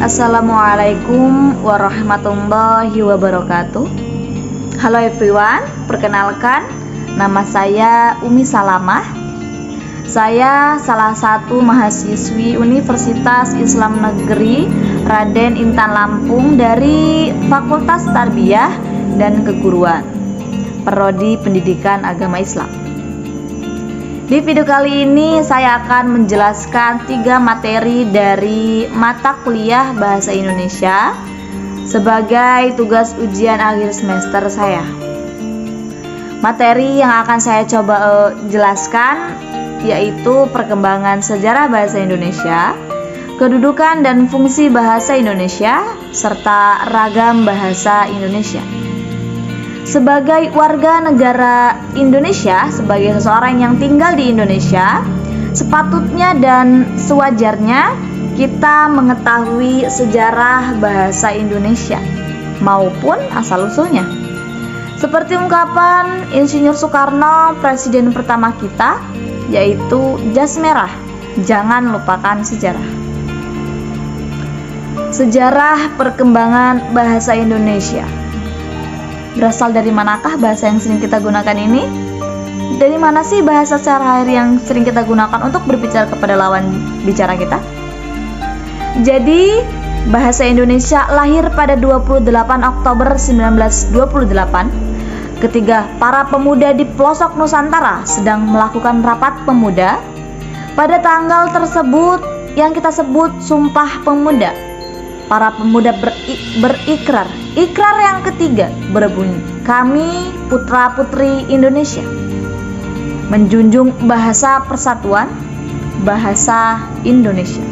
Assalamualaikum warahmatullahi wabarakatuh. Halo everyone, perkenalkan nama saya Umi Salamah. Saya salah satu mahasiswi Universitas Islam Negeri Raden Intan Lampung dari Fakultas Tarbiyah dan Keguruan, Prodi Pendidikan Agama Islam. Di video kali ini saya akan menjelaskan 3 materi dari mata kuliah Bahasa Indonesia sebagai tugas ujian akhir semester saya. Materi yang akan saya coba jelaskan yaitu perkembangan sejarah bahasa Indonesia, kedudukan dan fungsi bahasa Indonesia, serta ragam bahasa Indonesia. Sebagai warga negara Indonesia, sebagai seseorang yang tinggal di Indonesia, sepatutnya dan sewajarnya kita mengetahui sejarah bahasa Indonesia maupun asal-usulnya. Seperti ungkapan Insinyur Soekarno, presiden pertama kita, yaitu jas merah, jangan lupakan sejarah. Sejarah perkembangan bahasa Indonesia. Berasal dari manakah bahasa yang sering kita gunakan ini? Dari mana sih bahasa sehari-hari yang sering kita gunakan untuk berbicara kepada lawan bicara kita? Jadi, bahasa Indonesia lahir pada 28 Oktober 1928 ketika para pemuda di pelosok Nusantara sedang melakukan rapat pemuda. Pada tanggal tersebut yang kita sebut Sumpah Pemuda, para pemuda berikrar. Ikrar yang ketiga berbunyi, kami putra-putri Indonesia menjunjung bahasa persatuan, bahasa Indonesia.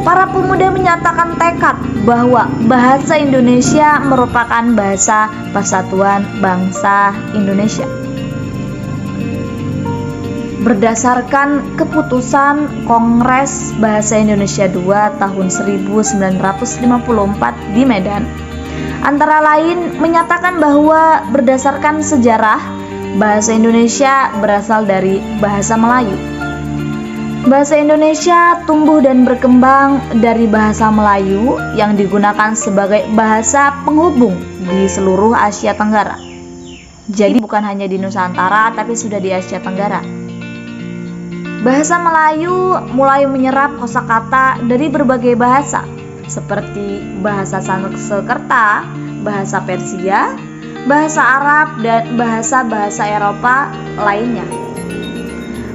Para pemuda menyatakan tekad bahwa bahasa Indonesia merupakan bahasa persatuan bangsa Indonesia. Berdasarkan keputusan Kongres Bahasa Indonesia II tahun 1954 di Medan, antara lain menyatakan bahwa berdasarkan sejarah, bahasa Indonesia berasal dari bahasa Melayu. Bahasa Indonesia tumbuh dan berkembang dari bahasa Melayu yang digunakan sebagai bahasa penghubung di seluruh Asia Tenggara. Jadi bukan hanya di Nusantara, tapi sudah di Asia Tenggara. Bahasa Melayu mulai menyerap kosakata dari berbagai bahasa seperti bahasa Sanskerta, bahasa Persia, bahasa Arab, dan bahasa-bahasa Eropa lainnya.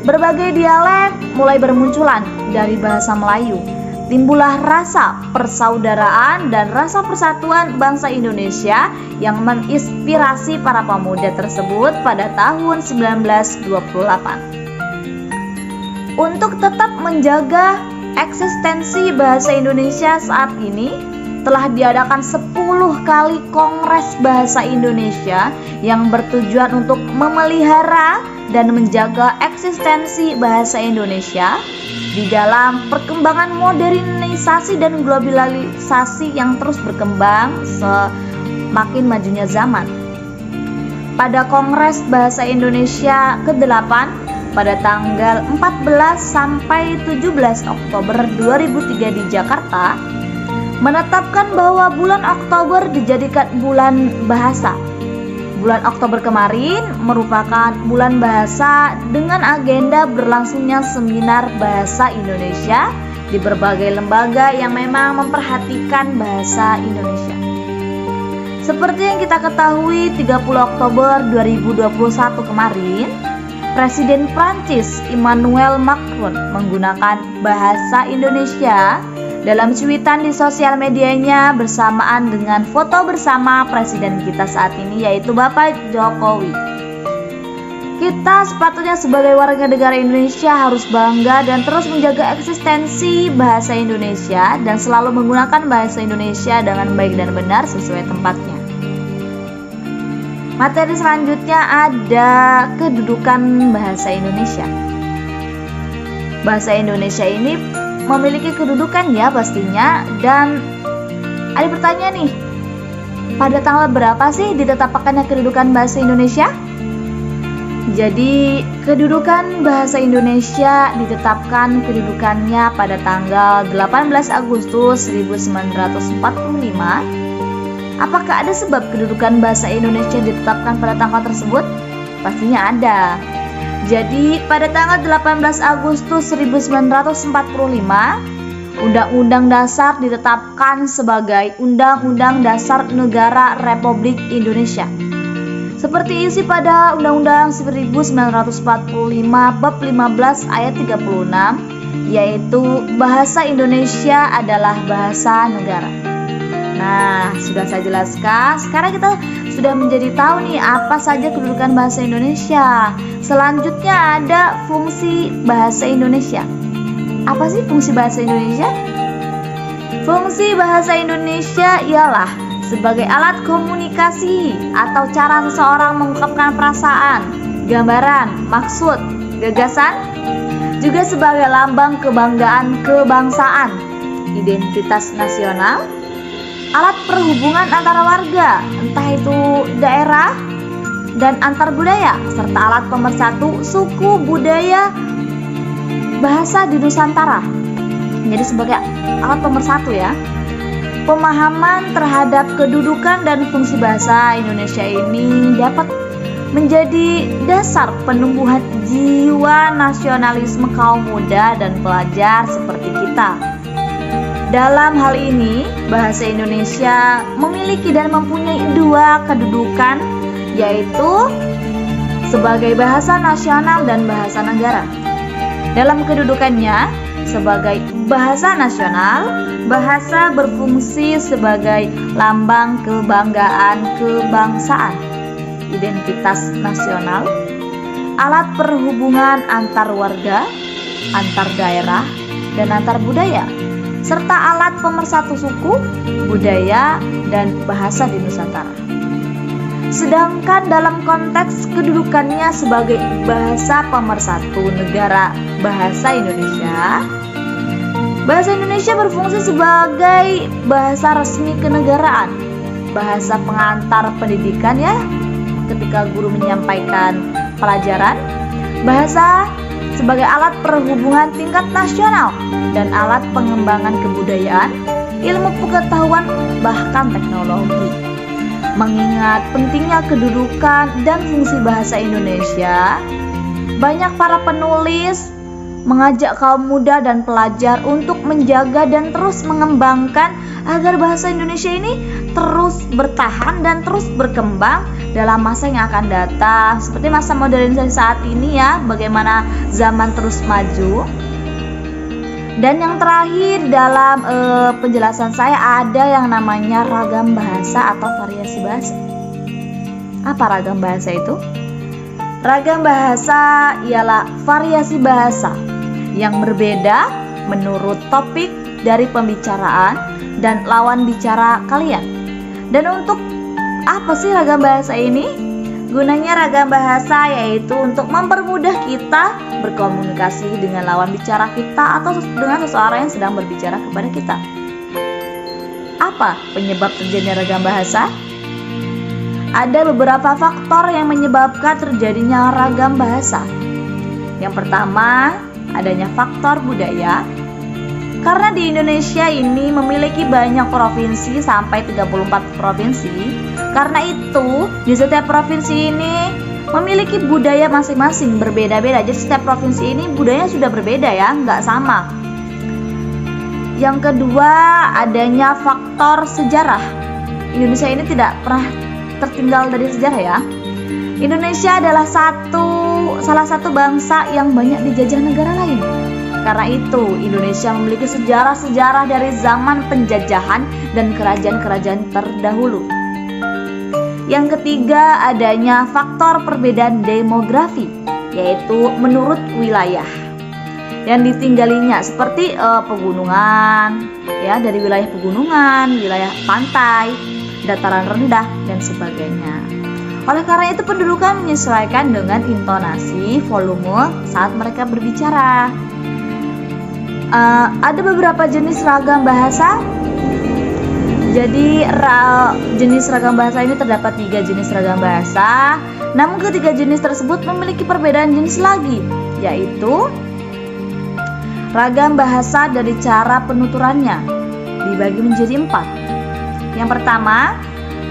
Berbagai dialek mulai bermunculan dari bahasa Melayu. Timbullah rasa persaudaraan dan rasa persatuan bangsa Indonesia yang menginspirasi para pemuda tersebut pada tahun 1928. Untuk tetap menjaga eksistensi bahasa Indonesia saat ini, telah diadakan 10 kali Kongres Bahasa Indonesia yang bertujuan untuk memelihara dan menjaga eksistensi bahasa Indonesia di dalam perkembangan modernisasi dan globalisasi yang terus berkembang semakin majunya zaman. Pada Kongres Bahasa Indonesia ke-8 pada tanggal 14 sampai 17 Oktober 2003 di Jakarta, menetapkan bahwa bulan Oktober dijadikan bulan bahasa. Bulan Oktober kemarin merupakan bulan bahasa dengan agenda berlangsungnya seminar bahasa Indonesia di berbagai lembaga yang memang memperhatikan bahasa Indonesia. Seperti yang kita ketahui, 30 Oktober 2021 kemarin, Presiden Prancis Emmanuel Macron menggunakan bahasa Indonesia dalam cuitan di sosial medianya bersamaan dengan foto bersama presiden kita saat ini, yaitu Bapak Jokowi. Kita sepatutnya sebagai warga negara Indonesia harus bangga dan terus menjaga eksistensi bahasa Indonesia dan selalu menggunakan bahasa Indonesia dengan baik dan benar sesuai tempatnya. Materi selanjutnya ada kedudukan bahasa Indonesia. Bahasa Indonesia ini memiliki kedudukan ya pastinya, dan ada pertanyaan nih, pada tanggal berapa sih ditetapkannya kedudukan bahasa Indonesia? Jadi, kedudukan bahasa Indonesia ditetapkan kedudukannya pada tanggal 18 Agustus 1945. Apakah ada sebab kedudukan bahasa Indonesia ditetapkan pada tanggal tersebut? Pastinya ada. Jadi, pada tanggal 18 Agustus 1945, Undang-Undang Dasar ditetapkan sebagai Undang-Undang Dasar Negara Republik Indonesia. Seperti isi pada Undang-Undang 1945 Bab 15 ayat 36, yaitu bahasa Indonesia adalah bahasa negara. Nah, sudah saya jelaskan. Sekarang kita sudah menjadi tahu nih apa saja kedudukan bahasa Indonesia. Selanjutnya ada fungsi bahasa Indonesia. Apa sih fungsi bahasa Indonesia? Fungsi bahasa Indonesia ialah sebagai alat komunikasi atau cara seseorang mengungkapkan perasaan, gambaran, maksud, gagasan, juga sebagai lambang kebanggaan kebangsaan, identitas nasional, alat perhubungan antara warga, entah itu daerah dan antar budaya, serta alat pemersatu suku, budaya, bahasa di Nusantara. Jadi sebagai alat pemersatu ya. Pemahaman terhadap kedudukan dan fungsi bahasa Indonesia ini dapat menjadi dasar penumbuhan jiwa nasionalisme kaum muda dan pelajar seperti kita. Dalam hal ini, bahasa Indonesia memiliki dan mempunyai dua kedudukan, yaitu sebagai bahasa nasional dan bahasa negara. Dalam kedudukannya sebagai bahasa nasional, bahasa berfungsi sebagai lambang kebanggaan kebangsaan, identitas nasional, alat perhubungan antar warga, antar daerah, dan antar budaya, serta alat pemersatu suku, budaya, dan bahasa di Nusantara. Sedangkan dalam konteks kedudukannya sebagai bahasa pemersatu negara bahasa Indonesia, bahasa Indonesia berfungsi sebagai bahasa resmi kenegaraan, bahasa pengantar pendidikan ya, ketika guru menyampaikan pelajaran, bahasa sebagai alat perhubungan tingkat nasional dan alat pengembangan kebudayaan, ilmu pengetahuan, bahkan teknologi. Mengingat pentingnya kedudukan dan fungsi bahasa Indonesia, banyak para penulis mengajak kaum muda dan pelajar untuk menjaga dan terus mengembangkan agar bahasa Indonesia ini terus bertahan dan terus berkembang dalam masa yang akan datang. Seperti masa modernisasi saat ini ya, bagaimana zaman terus maju. Dan yang terakhir dalam penjelasan saya ada yang namanya ragam bahasa atau variasi bahasa. Apa ragam bahasa itu? Ragam bahasa ialah variasi bahasa yang berbeda menurut topik dari pembicaraan dan lawan bicara kalian. Dan untuk apa sih ragam bahasa ini? Gunanya ragam bahasa yaitu untuk mempermudah kita berkomunikasi dengan lawan bicara kita atau dengan seseorang yang sedang berbicara kepada kita. Apa penyebab terjadinya ragam bahasa? Ada beberapa faktor yang menyebabkan terjadinya ragam bahasa. Yang pertama, adanya faktor budaya. Karena di Indonesia ini memiliki banyak provinsi sampai 34 provinsi. Karena itu, di setiap provinsi ini memiliki budaya masing-masing berbeda-beda. Jadi setiap provinsi ini budayanya sudah berbeda ya, nggak sama. Yang kedua, adanya faktor sejarah. Indonesia ini tidak pernah tertinggal dari sejarah ya. Indonesia adalah salah satu bangsa yang banyak dijajah negara lain. Karena itu, Indonesia memiliki sejarah-sejarah dari zaman penjajahan dan kerajaan-kerajaan terdahulu. Yang ketiga, adanya faktor perbedaan demografi, yaitu menurut wilayah yang ditinggalinya, seperti pegunungan, ya, dari wilayah pegunungan, wilayah pantai, dataran rendah, dan sebagainya. Oleh karena itu, pendudukan menyesuaikan dengan intonasi, volume saat mereka berbicara. Ada beberapa jenis ragam bahasa. Jadi jenis ragam bahasa ini terdapat 3 jenis ragam bahasa. Namun ketiga jenis tersebut memiliki perbedaan jenis lagi, yaitu ragam bahasa dari cara penuturannya dibagi menjadi 4. Yang pertama,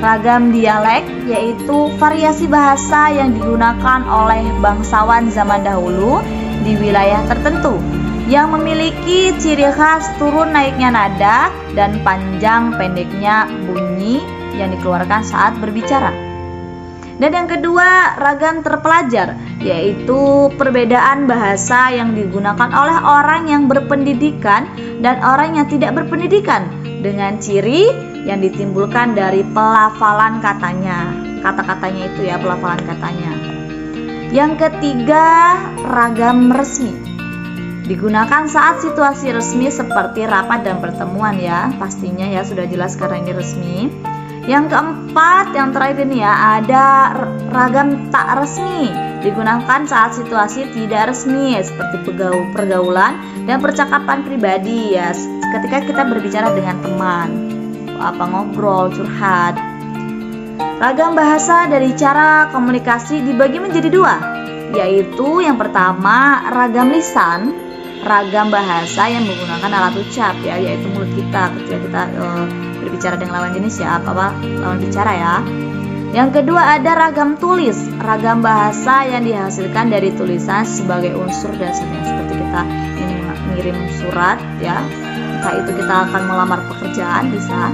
ragam dialek, yaitu variasi bahasa yang digunakan oleh bangsawan zaman dahulu di wilayah tertentu yang memiliki ciri khas turun naiknya nada dan panjang pendeknya bunyi yang dikeluarkan saat berbicara. Dan yang kedua, ragam terpelajar, yaitu perbedaan bahasa yang digunakan oleh orang yang berpendidikan dan orang yang tidak berpendidikan dengan ciri yang ditimbulkan dari pelafalan katanya. Kata-katanya itu ya, pelafalan katanya. Yang ketiga, ragam resmi. Digunakan saat situasi resmi seperti rapat dan pertemuan ya, pastinya ya sudah jelas karena ini resmi. Yang keempat, yang terakhir ini ya, ada ragam tak resmi. Digunakan saat situasi tidak resmi seperti pergaulan dan percakapan pribadi ya, ketika kita berbicara dengan teman, ngobrol, curhat. Ragam bahasa dari cara komunikasi dibagi menjadi 2, yaitu yang pertama ragam lisan, ragam bahasa yang menggunakan alat ucap ya, yaitu mulut kita ketika kita berbicara dengan lawan jenis ya, lawan bicara ya. Yang kedua ada ragam tulis, ragam bahasa yang dihasilkan dari tulisan sebagai unsur dasarnya, seperti kita ingin mengirim surat ya, entah itu kita akan melamar pekerjaan bisa.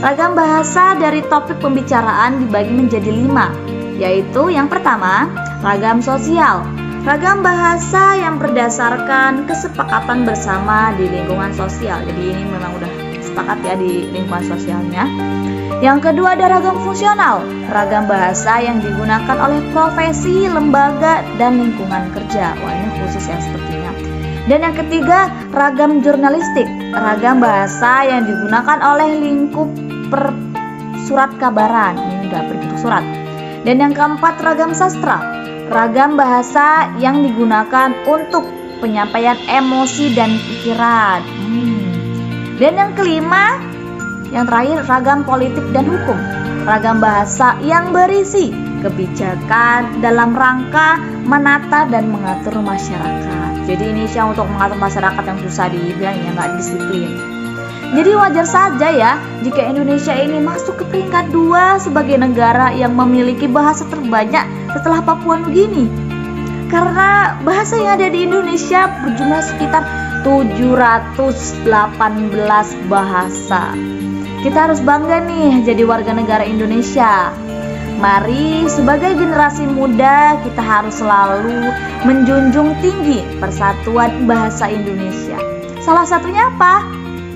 Ragam bahasa dari topik pembicaraan dibagi menjadi 5, yaitu yang pertama ragam sosial, ragam bahasa yang berdasarkan kesepakatan bersama di lingkungan sosial. Jadi ini memang udah sepakat ya di lingkungan sosialnya. Yang kedua ada ragam fungsional, ragam bahasa yang digunakan oleh profesi, lembaga, dan lingkungan kerja. Wah, ini khusus ya sepertinya. Dan yang ketiga ragam jurnalistik, ragam bahasa yang digunakan oleh lingkup surat kabaran. Ini udah berbentuk surat. Dan yang keempat ragam sastra, ragam bahasa yang digunakan untuk penyampaian emosi dan pikiran. Dan yang kelima, yang terakhir ragam politik dan hukum, ragam bahasa yang berisi kebijakan dalam rangka menata dan mengatur masyarakat. Jadi ini siang untuk mengatur masyarakat yang susah dibilang ya, nggak disiplin. Jadi wajar saja ya jika Indonesia ini masuk ke peringkat 2 sebagai negara yang memiliki bahasa terbanyak setelah Papua Nugini. Karena bahasa yang ada di Indonesia berjumlah sekitar 718 bahasa. Kita harus bangga nih jadi warga negara Indonesia. Mari sebagai generasi muda kita harus selalu menjunjung tinggi persatuan bahasa Indonesia. Salah satunya apa?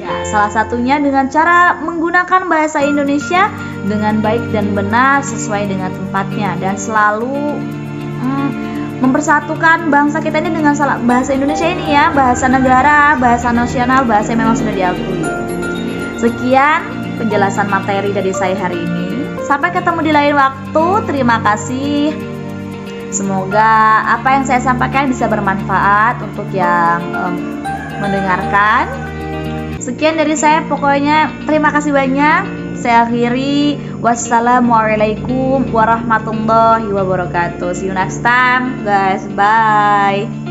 Ya, salah satunya dengan cara menggunakan bahasa Indonesia dengan baik dan benar sesuai dengan tempatnya, dan selalu mempersatukan bangsa kita ini dengan bahasa Indonesia ini ya, bahasa negara, bahasa nasional, bahasa yang memang sudah diakui. Sekian penjelasan materi dari saya hari ini. Sampai ketemu di lain waktu. Terima kasih. Semoga apa yang saya sampaikan bisa bermanfaat untuk yang mendengarkan. Sekian dari saya, pokoknya terima kasih banyak. Saya akhiri. Wassalamualaikum warahmatullahi wabarakatuh. See you next time guys. Bye.